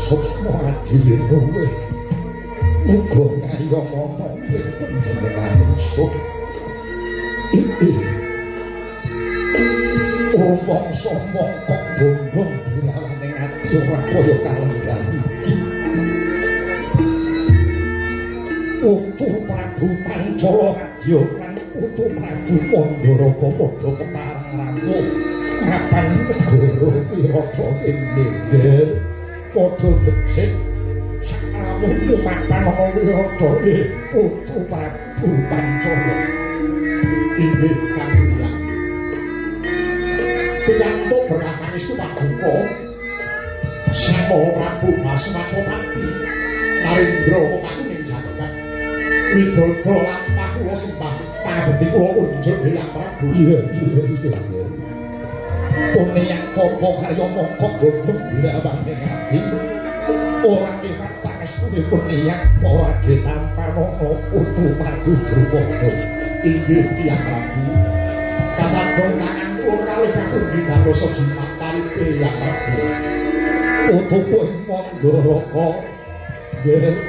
sukma adile kowe. Muga ngayomono ing panjenenganing sok. Omong sombong kok bombong burawane ati ora kaya kalenggan. Putu Prabu Pancala Radya lan Putu Prabu Mandaraka padha kepareng rawuh mapan negara Wirata kene nggih padha becik sakrawuhmu mapan ana Wirata Putu Prabu Pancala. Inggih Kanjeng Hyang. Piyantuk berkamane Supaduka Sama Prabu Basmapati Narendra kakuning jagat Widodo lampah kula sembah pangabekti kula unjuk Hyang Prabu. Iya. Pune yang kapa karya mongko bombong dirawane ati. Ora liwat pangestune yang ora ditampanono Putu Prabu Drupada. Inggih Hyang Prabu. Kasabong tangan kula kalih kakung didadosa jimat taripe Hyang Prabu. Putu Mandaraka. Nggih.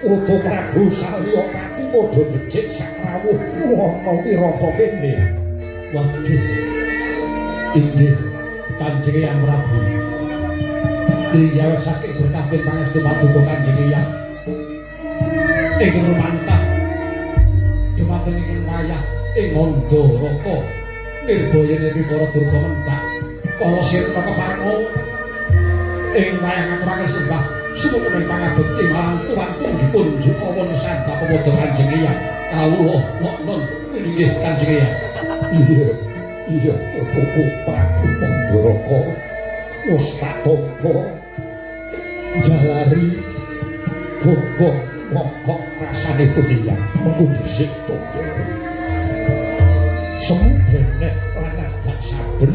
Putu Prabu Salyapati padha becik sakrawuh ana Wirata kene. Waduh. Inggih Kanjeng Hyang Prabu. Diyawasake berkah pangestu paduka Kanjeng Hyang. Ing rumantah dumateng ing wayah ing Mandaraka nirbayane Wikara Durga mendak kala sirna keparengmu ing wayah ngaturaken sembah sumutuning pangabekti marang tuanku dikunjuk awan sandha pemodo Kanjeng Hyang kawula non inggih Kanjeng Hyang. Iya putuku Prabu Mandaraka wis tak tampa jalari bombong mongkok rasane Hyang mengko dhisik toya sembene lan adat saben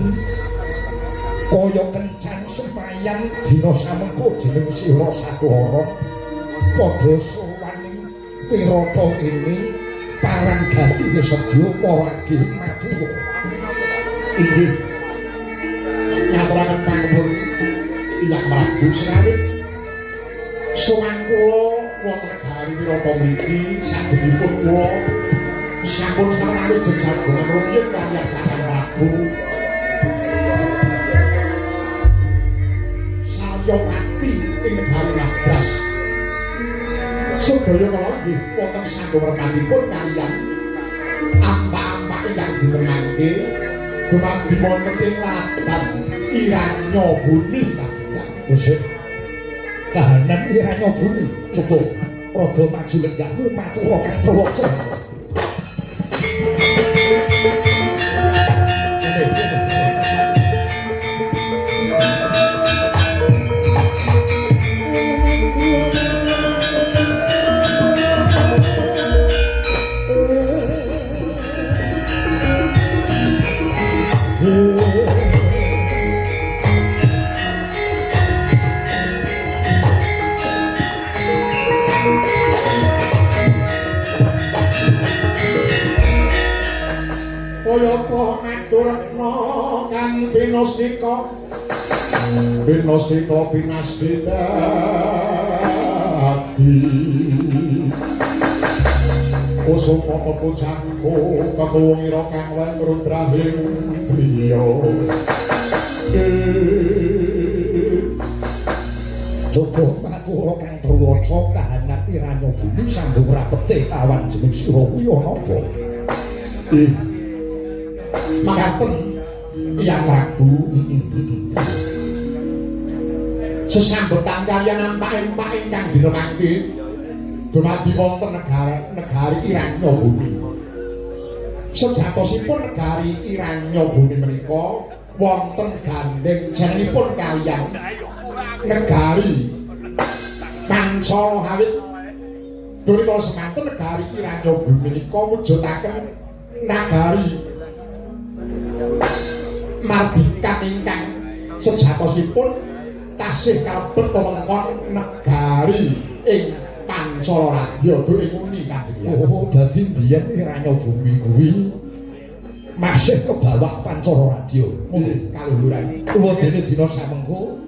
kaya kencan sembahyang dina samengko jeneng sira sakloron padha sowaning Wirata ini parang gatine sedya maragi matur. Inggih nyaturaken panuwun Hyang Prabu Serawit sowan kula wonten negari Wirata mriki sabenipun kula sampun sawetawis jejagongan rumiyin kaliyan Kakang Prabu Salyapati ing negari Nagras. Sedaya kala nggih wonten sanggawermanipun kaliyan ampak-ampak ingkang dimenangke dumadhi wonten ing Ladan Iranyabuni Kanjeng. Wis kahanan Iranyabuni coba rada maju lenggahmu matur kang Prawaca. Kayata maturna kang binasika pinasthita ati Kusuma pepucangku kekuwira kang wae rudrahing priya. Coba matur kang Prawaca kahanan Iranyabuni sambung rapete awan jeneng sira kuwi ana apa? Makaten Hyang Prabu. Sesambetan kaliyan ampak-ampak ingkang diremangke dumadi wonten negari Iranyabuni. Sejatosipun negari Iranyabuni menika wonten gandeng jenengipun kaliyan negari Pancala Hawit. Durika semanten negari Iranyabuni menika wujudaken nagari mardikan ingkang sejatosipun tasih kalebet wewengkon negari ing Pancala Radya ing muni Kanjeng. Oh, dadi biyen Iranyabumi kuwi masih ke bawah Pancala Radya. Kaluhuran. Wedene dina samengko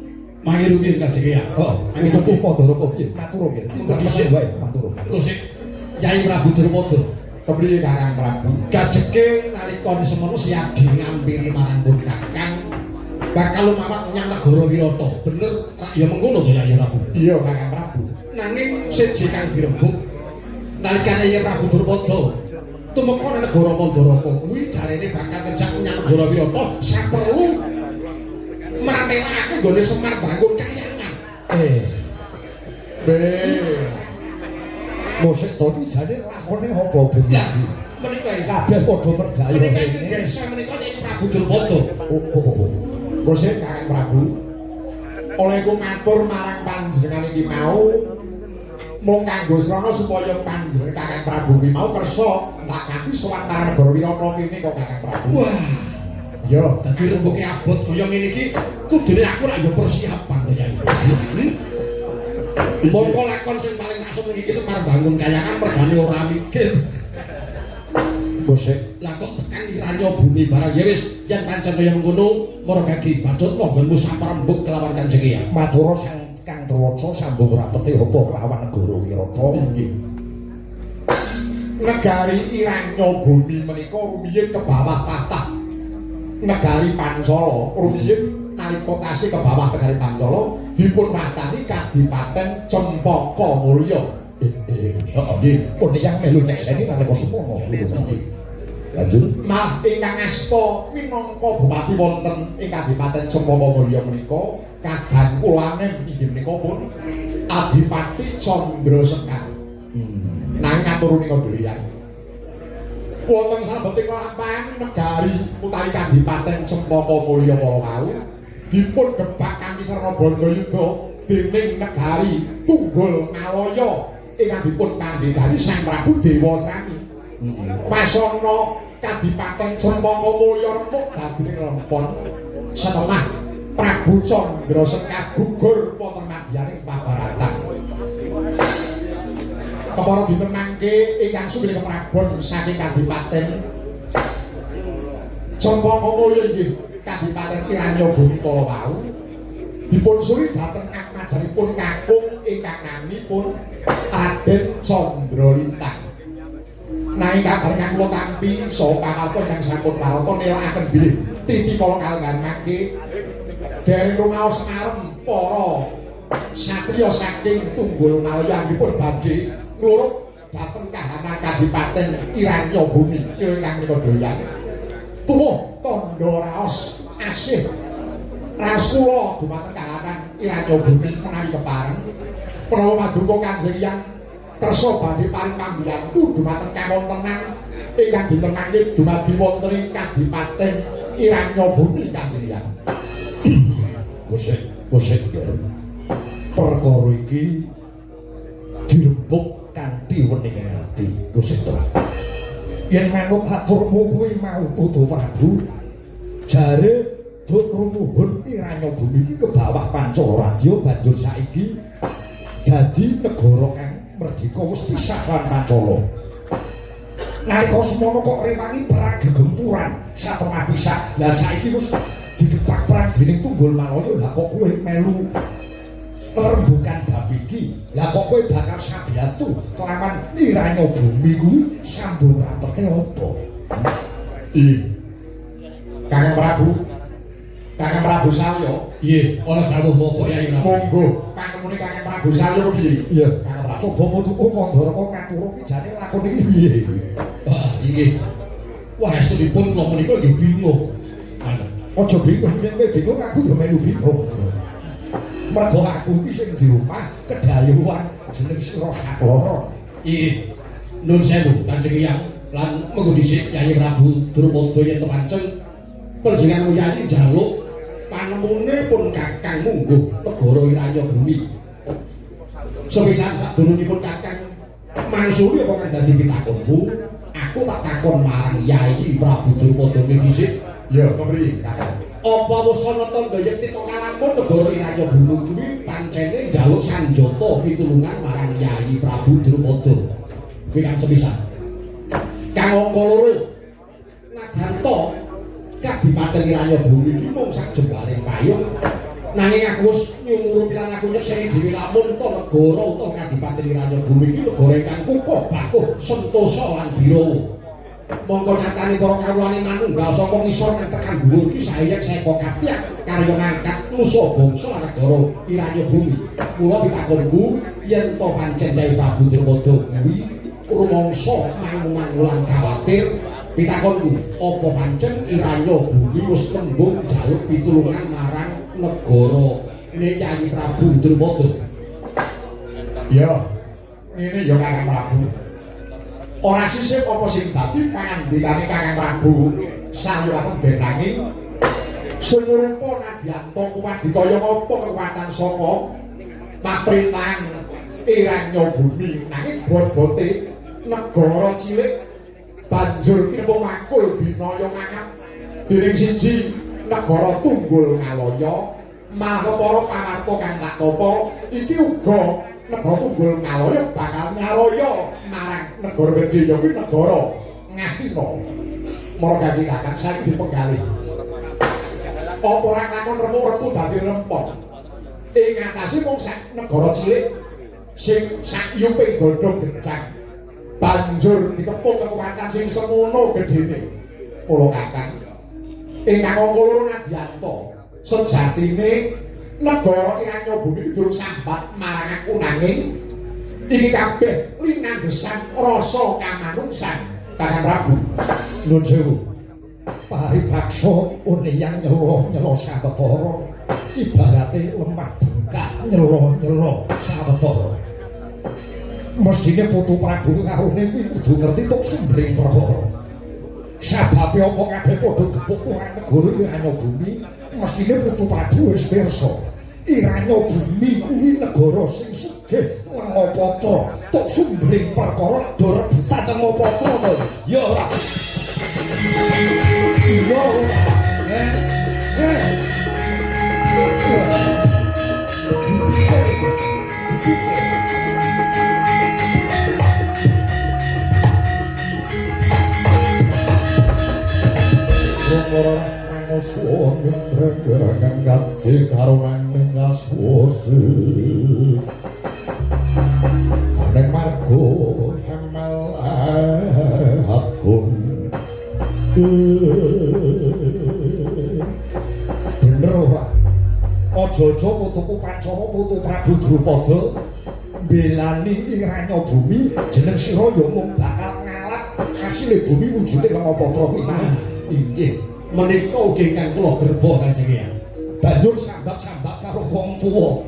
Mangiru piye Kanjeng ya? Heeh. Itu Pandharaka piye? Matur piye? Monggo dhisik wae matur. Kusik Yai Prabu Drupadi. Kepriye Kakang Prabu? Gajeke nalika semono siadi ngampiri marang pun Kakang bakal lumawat menyang negara Wirata. Bener ya mengkono to Yai Prabu. Iya Kakang Prabu. Nanging siji kang dirembuk nalikane Yai Prabu Drupadi tumeka nang negara Mandharaka kuwi jarene bakal kejak menyang negara Wirata saperlu martelake nggone Semar bangun kayangan. Musik tadi jane lakone apa ben? Menika kabeh padha percaya. Menika iki desa menika Yai Prabu Drupadi. Musik Kakang Prabu. Oleh ku matur marang panjenengan iki mau mung kanggo srana supaya panjenengan Kakang Prabu iki mau kersa tak kanthi sawetara negara Wirata kene kok Kakang Prabu. Wah. Ya, dadi rembuke abot kaya ngene iki kudune aku rak ya persiapan to Yai. Mongko lakon sing paling tak seneng iki Semar bangun kayangan mergane ora mikir. Musik Lah kok tekan iranya bumi barang ya wis yen pancen kaya ngono margagi badut monggonmu saprembug kelawan Kanjeng ya. matur Kang Drawaca sambung rapete apa kelawan negara Wirata Nggih. Negari Iranya bumi menika rumiyin ke bawah tatah negari Pancala rumiyin nalika tasih ke bawah negari Pancala dipun wastani Kadipaten Cempaka Mulya. Nggih, pun yang melu nyekseni nalika semono itu. Lanjut. Nah, ingkang asta minangka bupati wonten ing Kadipaten Cempaka Mulya menika kadang kulanem inggih menika pun Adipati Candra Sekar. Nanging aturune kodhoyan. Wonten sabeting lampahan negari utawi Kadipaten Cempaka Mulya kala wau dipun gebak kanthi sarana bandayuda dening negari Tunggul Malaya ingkang dipun pandhegani Sang Prabu Dewasrami. Wasana Kadipaten Cempaka Mulya remuk dadi rempon setelah Prabu Candra Sekar gugur wonten madyaning pabaratan. Kepara dinten mangke ingkang sugih keprabon saking Kadipaten Cempaka Mulya inggih Kadipaten Iranya Bumi kala wau dipun suri dhateng akmajanipun kakung ingkang naminipun Raden Candralintang. Nanging kabar kang kula tampi saha pamarta ingkang sampun parata nilakaken bilih titi kala kalenggan mangke dereng rumaos arem para satriya saking Tunggul Malaya dipun badhe nglurug dhateng kahanan Kadipaten Iranya Bumi ingkang menika doyan. Tuwuh tandha raos asih raos kula dumateng kahanan Iranya Bumi menawi kepareng menawa paduka Kanjeng Hyang kersa badhe paring pambiyantu dumateng kawontenan ingkang dinten mangke dumadi wonten ing Kadipaten Iranya Bumi Kanjeng Hyang. Musik perkara iki dirembuk kanthi wening ati Gusti yen manut aturmu kuwi mau Putra Prabu jare duk rumuhun Iranya Bumi iki ke bawah Pancala Radya banjur saiki dadi negara kang merdeka wis pisah lan Pancala. Nalika semono kok rewangi perang gegempuran satemah pisah. Lah saiki wis digepak perang dening Tunggul Malaya. Lah kok kowe melu rembukan bab iki. Lah kok kowe bakal sabyatu kelawan Iranya Bumi kuwi sambung rapete apa? Kakang Prabu Salya. Iya, ana dawuh apa Yai Prabu? Monggo, panemune Kakang Prabu Salya piye? Iya, Kakang Prabu. Coba putuku Mandharaka ngatur iki jane lakon iki piye? Wah, inggih. Wah, estunipun kula menika nggih bingung. Aja bingung, yen kowe bingung aku yo melu bingung. Mergo aku iki sing di omah kedayuhan jeneng Sira Saklara. Iya. Nun sewu Kanjeng Hyang lan monggo dhisik Yai Prabu Drupadi yen pancen panjenengan Yai njaluk panemune pun Kakang mungguh negara Iranya Bumi. Sepisan sadurungipun Kakang mangsuli apa kang dadi pitakonmu, aku tak takon marang Yai Prabu Drupadi dhisik. Ya, kepriye, Kakang? Apa wis ana tandha yen tita kalamun negara Iranya Bumi kuwi pancene njaluk sanjata pitulungan marang Yai Prabu Drupadi. Kuwi kan sepisan. Kang angka loro Naganto Kadipaten Iranya Bumi iki mung sak jembaring payung Nanging aku wis nyumurup lan aku nyekseni dhewe lamun to negara utawa Kadipaten Iranya Bumi iki negara ingkang kukuh bakuh sentosa lan biru. Monggo nyatane para kawulane manunggal saka ngisor kang tekan dhuwur iki sayek saka Katyak karya ngangkat musuh bangsa lan negara Iranya Bumi. Mula pitakonku yen to pancen Kyai Prabu Drupadi kuwi rumangsa mangu-mangulan kuwatir pitakonku apa pancen Iranya Bumi wis tembung njaluk pitulungan marang negara Kyai Prabu Drupadi. Ya, ngene ya Kakang Prabu. Ora sisih apa sing dadi pangandikane Kakang Prabu saliwaten benanging semurupa Nadyanto kuwat dikaya apa kekuatan saka pamrintahan Iranya Bumi nanging bot-bote negara cilik banjur kinemu makul binaya ngangap dening siji negara Tunggul Ngalaya malah para pawarta kang tak tapa iki uga negara Tunggul Ngalaya bakal nyaraya marang negara gedhe ya kuwi negara Ngastina. Mara kaki kakang saiki dipenggalih. Apa ora lakon remuk-remuk dadi rempot. Ing atase mung sak negara cilik sing sak yuping godhong gedhang. Banjur dikepung kekuatan sing semono gedhene. Mula kakang ingkang angka loro Nadyanto sejatine negara Iranya Bumi durung sambat marang aku nanging iki kabeh linandhesan rasa kamanungsan Kakang Prabu. Nuwun sewu. Paribaksa uneyang nyelo-nyelo sawetara ibarate lemah bengkak nyelo-nyelo sawetara. Mestine Putu Prabu karone kuwi kudu ngerti tok sumbering perkara. Sababe apa kabeh padha gepuk marang negara Iranya Bumi, mestine Putu Prabu wis pirsa. Iranya Bumi kuwi negara sing sugih Langapatra, tok sumbering perkara do rebutan Langapatra to. Ya ora. Ya ora. Ora manungsa ngrenggang gati karo nanging aswase. Nek margo hamal hakun. Bener ora? Aja-aja putuku Pancana Putu Prabu Drupada mbelani Iranya Bumi jeneng sira ya mung bakal ngalap asile bumi wujude Langapatra kuwi. Inggih, menika ugi ingkang kula gerba Kanjeng Hyang. Banjur sambak-sambak karo wong tuwa.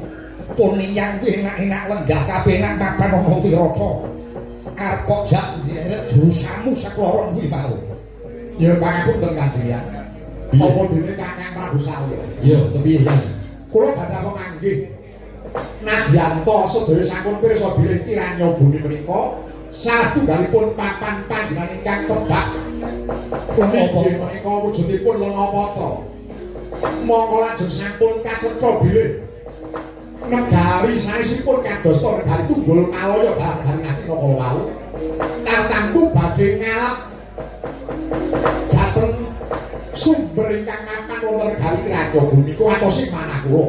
Pun yang enak-enak lenggah kapenak mapan ana Wirata. Arep kok jak nderek dosamu sakloron kuwi mau. Ya pangapunten Kanjeng Hyang. Apa dene Kakang Prabu Salya? Ya, kepiye ya? Kula badhe kok manggih. Nadyanto sedaya sampun pirsa bilih Iranya Bumi menika satunggalipun papan panggenan ingkang kebak. Punika menika wujudipun Langapatra. Mongko lajeng sampun kacetha bilih negari sanesipun kadosta negari Tunggul Ngalaya bareng Ngastina kala wau. Tartamtu badhe ngalap dhateng sumber ingkang mapan wonten negari Iranya Bumi kuwatosi manah kula.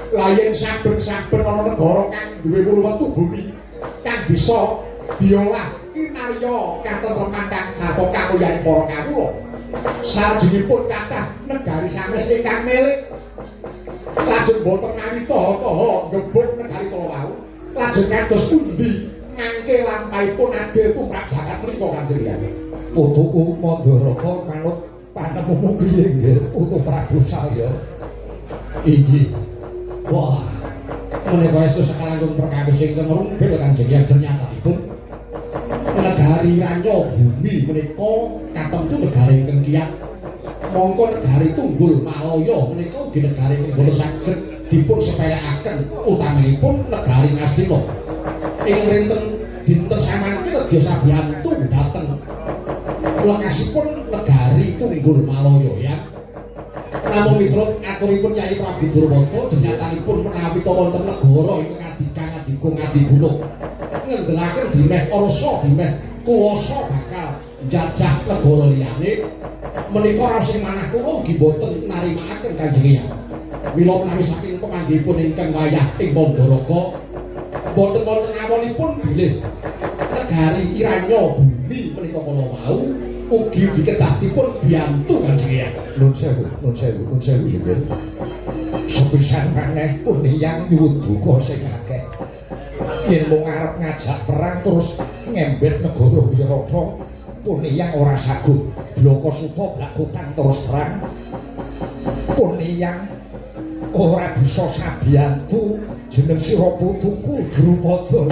Lah yen saben-saben ana negara kang duwe wewentu bumi kang bisa diolah kinarya katentreman kang sata kamulyan para kawula. Sajengipun kathah negari sanes ingkang milik lajeng boten nawita-taha ngebut negari kala wau. Lajeng kados pundi mangke lampahipun adil tumrap jagat menika Kanjeng Hyang. Putuku Mandaraka manut panemumu piye nggih Putu Prabu Salya? Inggih. Wah, menika esuk sakalangkung perkawis ingkang rumbil Kanjeng Hyang jenyatanipun negari Iranya Bumi menika katemtu negari ingkang kiyat. Mongko negari Tunggul Malaya menika ugi negari ingkang boten saged dipun sepelekaken utaminipun negari Ngastina. Ing rinten dinten samangke nedya sabiyantu dhateng lokasipun negari Tunggul Malaya ya. Namung miturut aturipun Kyai Prabu Drupadi jenyatanipun menawi ta wonten negara ingkang adikang adigung adigunung ngendhelaken dimeh arsa dimeh kuwasa bakal njajah negara liyane menika raos sing manah kula ugi boten narimakaken Kanjeng Hyang. Mila menawi saking pemanggihipun ingkang wayah ing Mandharaka boten wonten awonipun bilih negari Iranya bumi menika kala wau ugi kedah dipun biyantu Kanjeng Eyang. Nun sewu nggih. Sepisan maneh pun yang nyuwun duka sing akeh. Yen mung arep ngajak perang terus ngembet negara Wirata pun yang ora sagut. Bloko Suta Blagotan terus perang. Pun yang ora bisa sabiyantu jeneng sira putuku Drupada.